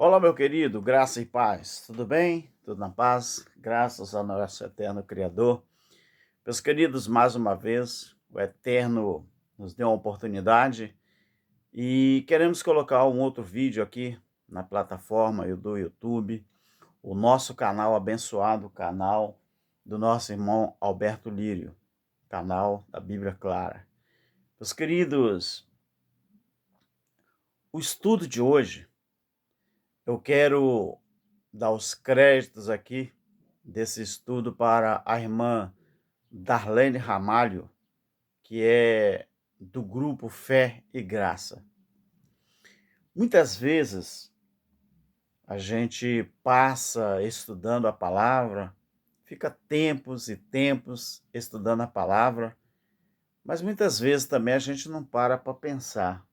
Olá, meu querido, graça e paz. Tudo bem? Tudo na paz? Graças ao nosso eterno Criador. Meus queridos, mais uma vez, o Eterno nos deu uma oportunidade e queremos colocar um outro vídeo aqui na plataforma do YouTube, o nosso canal abençoado, o canal do nosso irmão Alberto Lírio, canal da Bíblia Clara. Meus queridos, o estudo de hoje, eu quero dar os créditos aqui desse estudo para a irmã Darlene Ramalho, que é do grupo Fé e Graça. Muitas vezes a gente passa estudando a palavra, fica tempos e tempos estudando a palavra, mas muitas vezes também a gente não para pensar.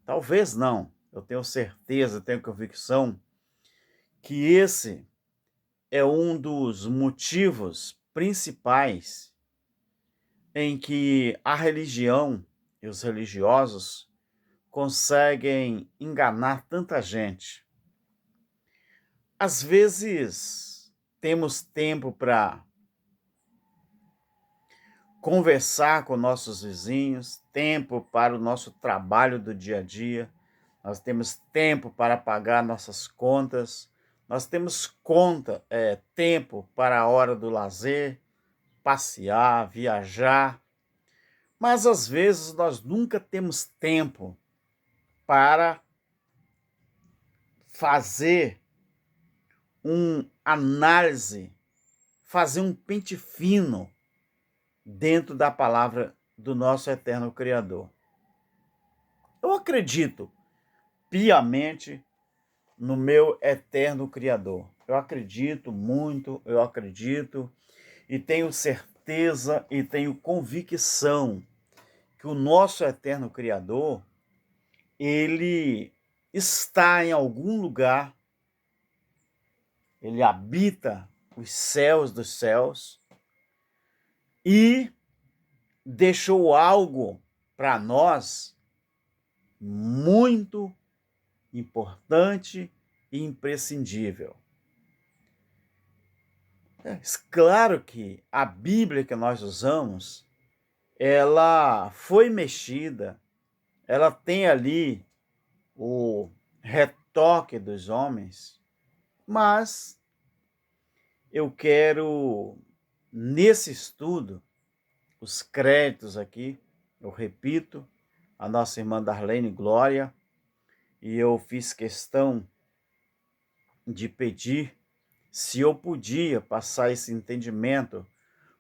Talvez não, eu tenho certeza, tenho convicção que esse é um dos motivos principais em que a religião e os religiosos conseguem enganar tanta gente. Às vezes, temos tempo para conversar com nossos vizinhos, tempo para o nosso trabalho do dia a dia, nós temos tempo para pagar nossas contas, nós temos tempo para a hora do lazer, passear, viajar, mas às vezes nós nunca temos tempo para fazer uma análise, fazer um pente fino dentro da palavra do nosso eterno Criador. Eu acredito piamente no meu eterno Criador. Eu acredito muito, eu acredito e tenho certeza e tenho convicção que o nosso eterno Criador, ele está em algum lugar, ele habita os céus dos céus e deixou algo para nós muito importante e imprescindível. Claro que a Bíblia que nós usamos, ela foi mexida, ela tem ali o retoque dos homens, mas eu quero, nesse estudo, os créditos aqui, eu repito, a nossa irmã Darlene Glória, e eu fiz questão de pedir se eu podia passar esse entendimento,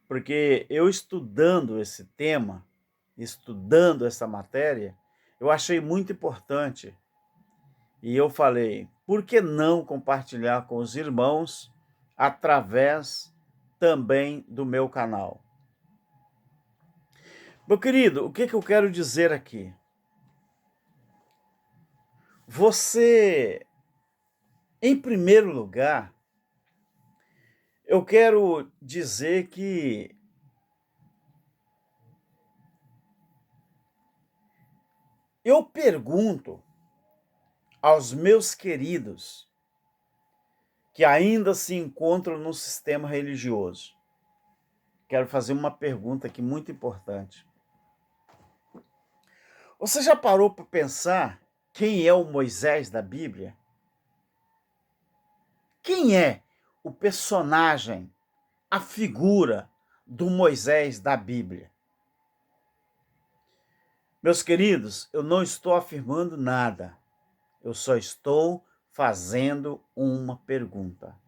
porque eu estudando esse tema, estudando essa matéria, eu achei muito importante. E eu falei, por que não compartilhar com os irmãos através também do meu canal? Meu querido, o que eu quero dizer aqui? Você, em primeiro lugar, eu quero dizer que eu pergunto aos meus queridos que ainda se encontram no sistema religioso. Quero fazer uma pergunta aqui muito importante. Você já parou para pensar quem é o Moisés da Bíblia? Quem é o personagem, a figura do Moisés da Bíblia? Meus queridos, eu não estou afirmando nada. Eu só estou fazendo uma pergunta.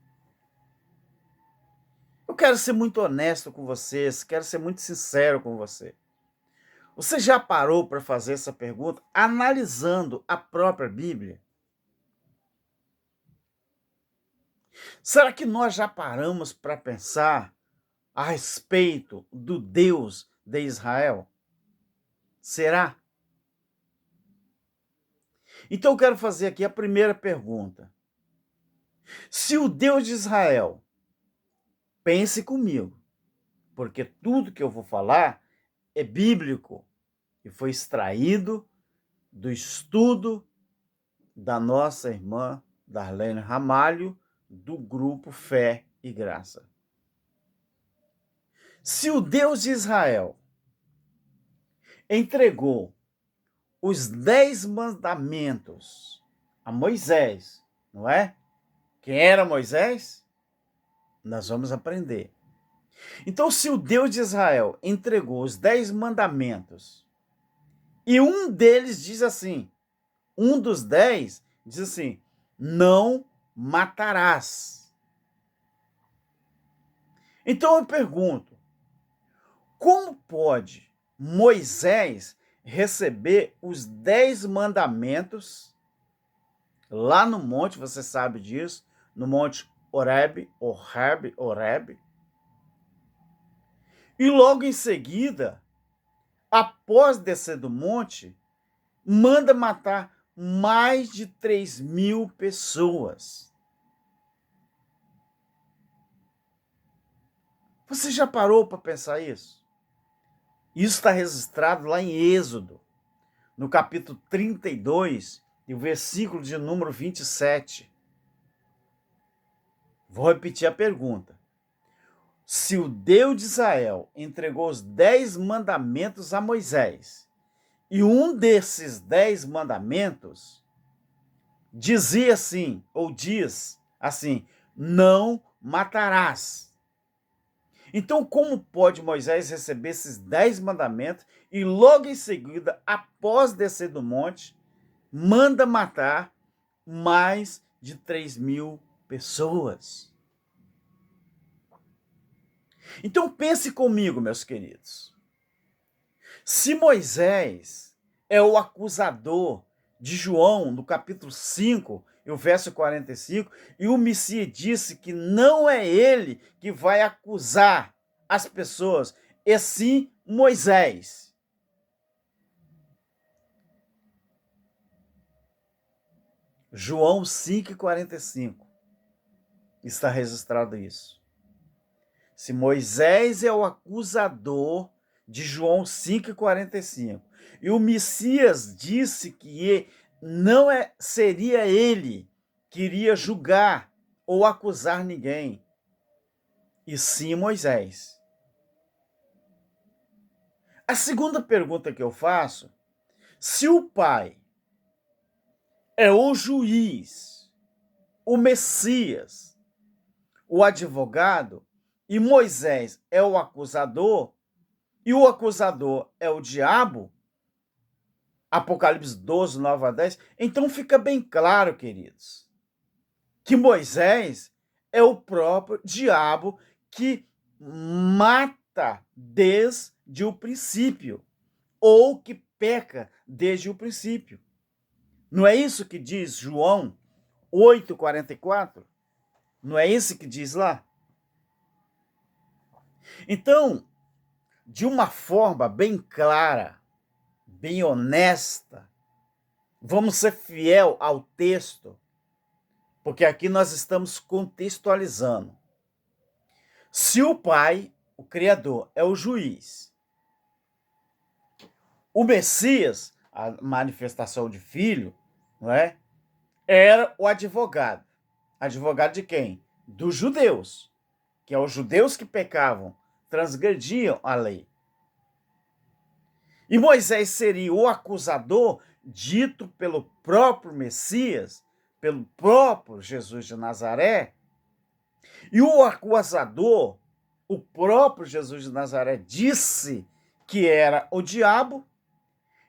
Eu quero ser muito honesto com vocês, quero ser muito sincero com você. Você já parou para fazer essa pergunta analisando a própria Bíblia? Será que nós já paramos para pensar a respeito do Deus de Israel? Será? Então eu quero fazer aqui a primeira pergunta. Se o Deus de Israel, pense comigo, porque tudo que eu vou falar é bíblico e foi extraído do estudo da nossa irmã Darlene Ramalho, do grupo Fé e Graça. Se o Deus de Israel entregou os 10 mandamentos a Moisés, não é? Quem era Moisés? Nós vamos aprender. Então, se o Deus de Israel entregou os 10 mandamentos, e um deles diz assim, um dos 10 diz assim, não matarás. Então eu pergunto, como pode Moisés receber os 10 mandamentos lá no monte, você sabe disso, no monte Horebe, e logo em seguida, após descer do monte, manda matar mais de 3.000 pessoas. Você já parou para pensar isso? Isso está registrado lá em Êxodo, no capítulo 32, e o versículo de número 27. Vou repetir a pergunta. Se o Deus de Israel entregou os 10 mandamentos a Moisés, e um desses 10 mandamentos dizia assim, ou diz assim, não matarás. Então, como pode Moisés receber esses 10 mandamentos e logo em seguida, após descer do monte, manda matar mais de 3.000 pessoas? Então, pense comigo, meus queridos. Se Moisés é o acusador de João, no capítulo 5, e o verso 45, e o Messias disse que não é ele que vai acusar as pessoas, e sim Moisés. João 5,45 está registrado isso. Se Moisés é o acusador de João 5,45, e o Messias disse que não seria ele que iria julgar ou acusar ninguém, e sim Moisés. A segunda pergunta que eu faço, se o Pai é o juiz, o Messias, o advogado, e Moisés é o acusador, e o acusador é o diabo, Apocalipse 12, 9 a 10, então fica bem claro, queridos, que Moisés é o próprio diabo que mata desde o princípio, ou que peca desde o princípio. Não é isso que diz João 8,44? Não é isso que diz lá? Então, de uma forma bem clara, bem honesta, vamos ser fiel ao texto, porque aqui nós estamos contextualizando. Se o Pai, o Criador, é o juiz, o Messias, a manifestação de Filho, não é? Era o advogado. Advogado de quem? Dos judeus, que é os judeus que pecavam, transgrediam a lei. E Moisés seria o acusador dito pelo próprio Messias, pelo próprio Jesus de Nazaré. E o acusador, o próprio Jesus de Nazaré, disse que era o diabo.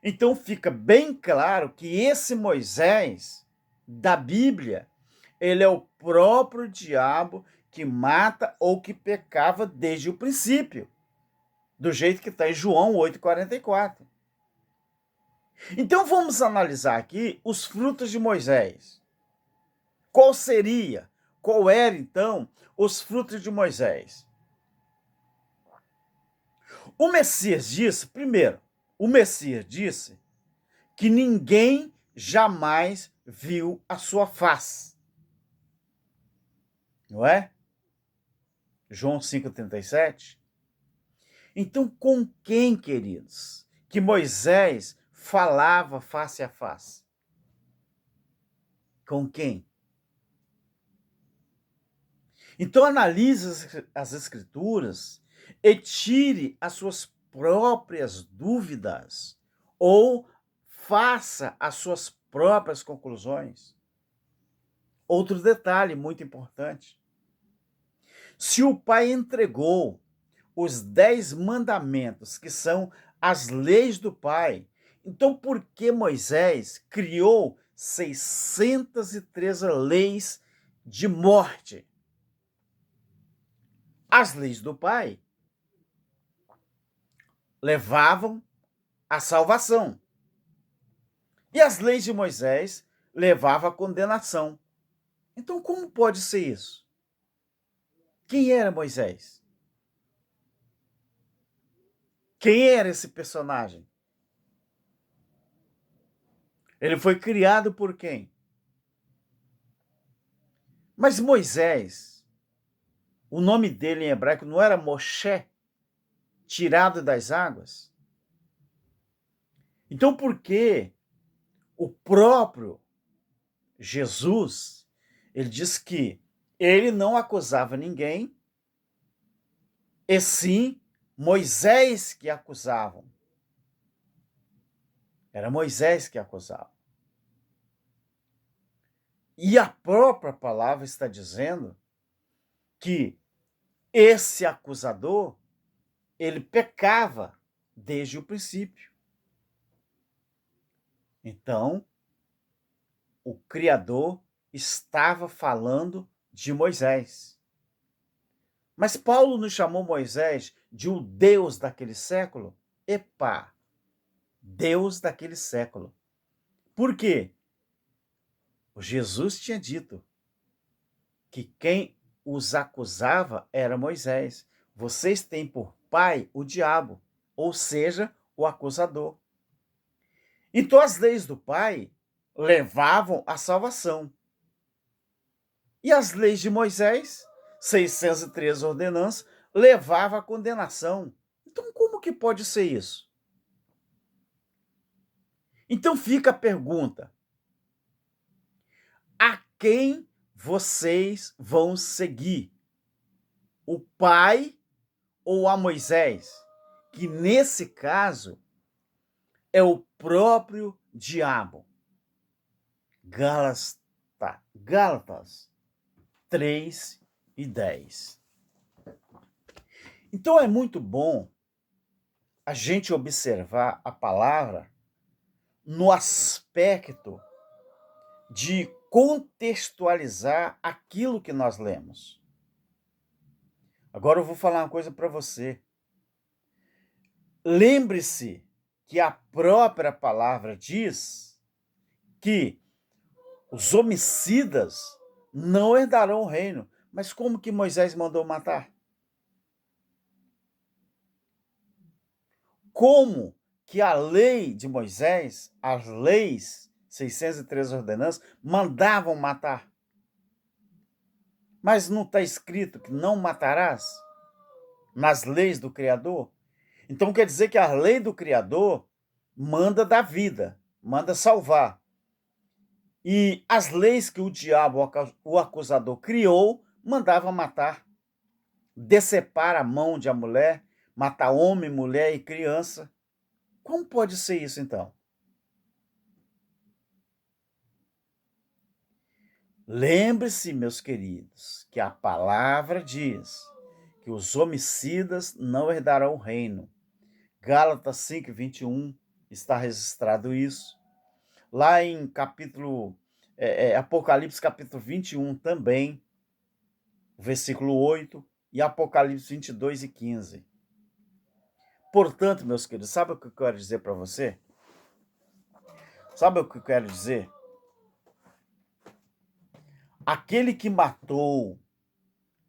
Então fica bem claro que esse Moisés da Bíblia, ele é o próprio diabo que mata ou que pecava desde o princípio, do jeito que está em João 8,44. Então vamos analisar aqui os frutos de Moisés. Qual era então os frutos de Moisés? O Messias disse, primeiro, que ninguém jamais viu a sua face. Não é? João 5,37. Então, com quem, queridos, que Moisés falava face a face. Com quem? Então analise as escrituras e tire as suas próprias dúvidas ou faça as suas próprias conclusões. Outro detalhe muito importante. Se o Pai entregou os 10 mandamentos, que são as leis do Pai, então por que Moisés criou 613 leis de morte? As leis do Pai levavam à salvação. E as leis de Moisés levavam à condenação. Então, como pode ser isso? Quem era Moisés? Quem era esse personagem? Ele foi criado por quem? Mas Moisés, o nome dele em hebraico não era Moshe, tirado das águas? Então, por que o próprio Jesus, ele diz que ele não acusava ninguém, e sim Moisés que acusavam. Era Moisés que acusava. E a própria palavra está dizendo que esse acusador, ele pecava desde o princípio. Então, o Criador estava falando de Moisés. Mas Paulo não chamou Moisés de o Deus daquele século? Epá, Deus daquele século. Por quê? O Jesus tinha dito que quem os acusava era Moisés. Vocês têm por pai o diabo, ou seja, o acusador. Então as leis do pai levavam à salvação. E as leis de Moisés, 613 ordenanças, levavam à condenação. Então como que pode ser isso? Então fica a pergunta: a quem vocês vão seguir? O pai ou a Moisés? Que nesse caso é o próprio diabo. Gálatas 3:10. Então é muito bom a gente observar a palavra no aspecto de contextualizar aquilo que nós lemos. Agora eu vou falar uma coisa para você. Lembre-se que a própria palavra diz que os homicidas não herdarão o reino. Mas como que Moisés mandou matar? Como que a lei de Moisés, as leis, 613 ordenanças, mandavam matar? Mas não está escrito que não matarás nas leis do Criador? Então quer dizer que a lei do Criador manda dar vida, manda salvar. E as leis que o diabo, o acusador, criou, mandavam matar. Decepar a mão de a mulher, matar homem, mulher e criança. Como pode ser isso, então? Lembre-se, meus queridos, que a palavra diz que os homicidas não herdarão o reino. Gálatas 5:21 está registrado isso. Lá em Apocalipse capítulo 21 também, versículo 8, e Apocalipse 22:15. Portanto, meus queridos, sabe o que eu quero dizer para você? Sabe o que eu quero dizer? Aquele que matou,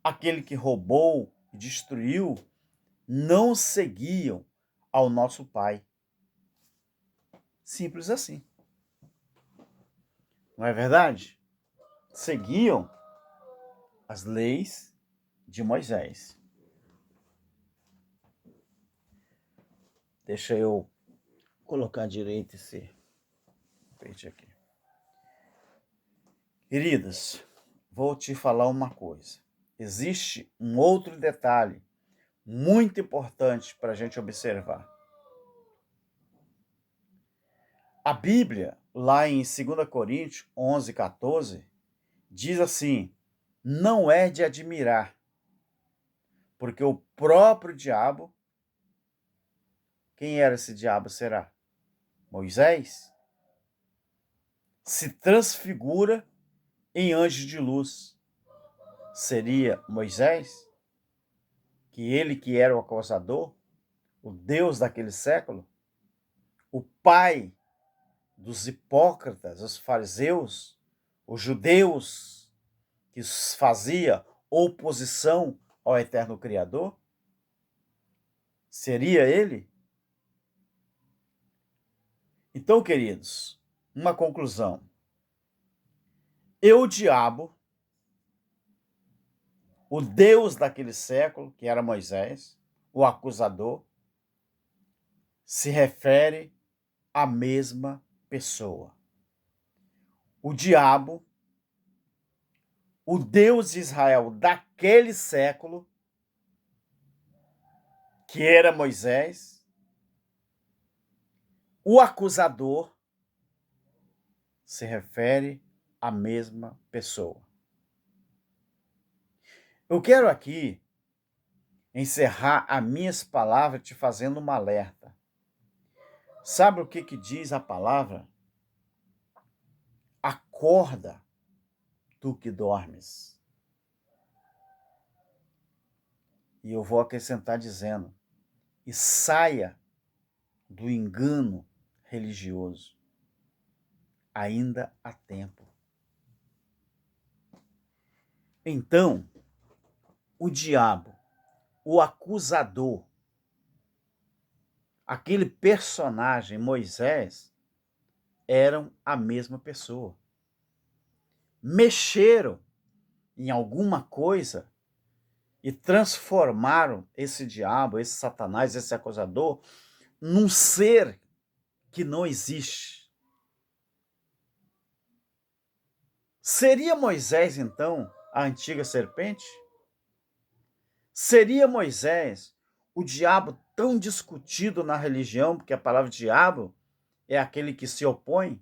aquele que roubou e destruiu, não seguiam ao nosso Pai. Simples assim. Não é verdade? Seguiam as leis de Moisés. Deixa eu colocar direito esse peixe aqui. Queridas, vou te falar uma coisa. Existe um outro detalhe muito importante para a gente observar. A Bíblia, lá em 2 Coríntios 11:14, diz assim: não é de admirar, porque o próprio diabo, quem era esse diabo será? Moisés? Se transfigura em anjo de luz. Seria Moisés? Que ele que era o acusador, o Deus daquele século, o pai dos hipócritas, os fariseus, os judeus, que fazia oposição ao eterno Criador? Seria ele? Então, queridos, uma conclusão. O diabo, o Deus daquele século, que era Moisés, o acusador, se refere à mesma pessoa. O diabo, o Deus de Israel daquele século, que era Moisés, o acusador, se refere à mesma pessoa. Eu quero aqui encerrar as minhas palavras te fazendo uma alerta. Sabe o que diz a palavra? Acorda, tu que dormes. E eu vou acrescentar dizendo, e saia do engano religioso. Ainda há tempo. Então, o diabo, o acusador, aquele personagem Moisés, eram a mesma pessoa. Mexeram em alguma coisa e transformaram esse diabo, esse Satanás, esse acusador, num ser que não existe. Seria Moisés, então, a antiga serpente? Seria Moisés o diabo tão discutido na religião, porque a palavra diabo é aquele que se opõe?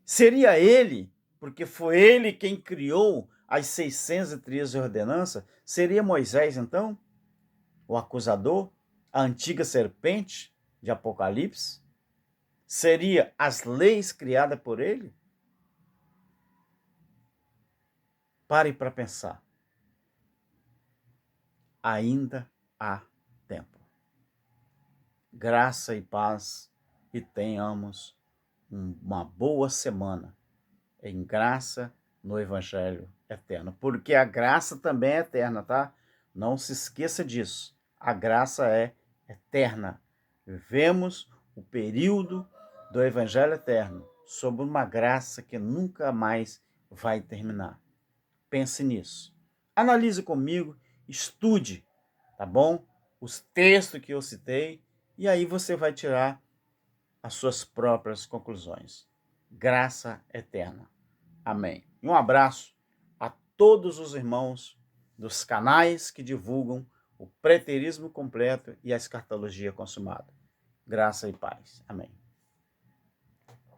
Seria ele, porque foi ele quem criou as 613 ordenanças? Seria Moisés, então, o acusador, a antiga serpente de Apocalipse? Seria as leis criadas por ele? Pare para pensar. Ainda há tempo. Graça e paz e tenhamos uma boa semana em graça no Evangelho eterno. Porque a graça também é eterna, tá? Não se esqueça disso. A graça é eterna. Vivemos o período do Evangelho eterno sob uma graça que nunca mais vai terminar. Pense nisso. Analise comigo, estude, tá bom? Os textos que eu citei, e aí você vai tirar as suas próprias conclusões. Graça eterna. Amém. E um abraço a todos os irmãos dos canais que divulgam o preterismo completo e a escatologia consumada. Graça e paz. Amém.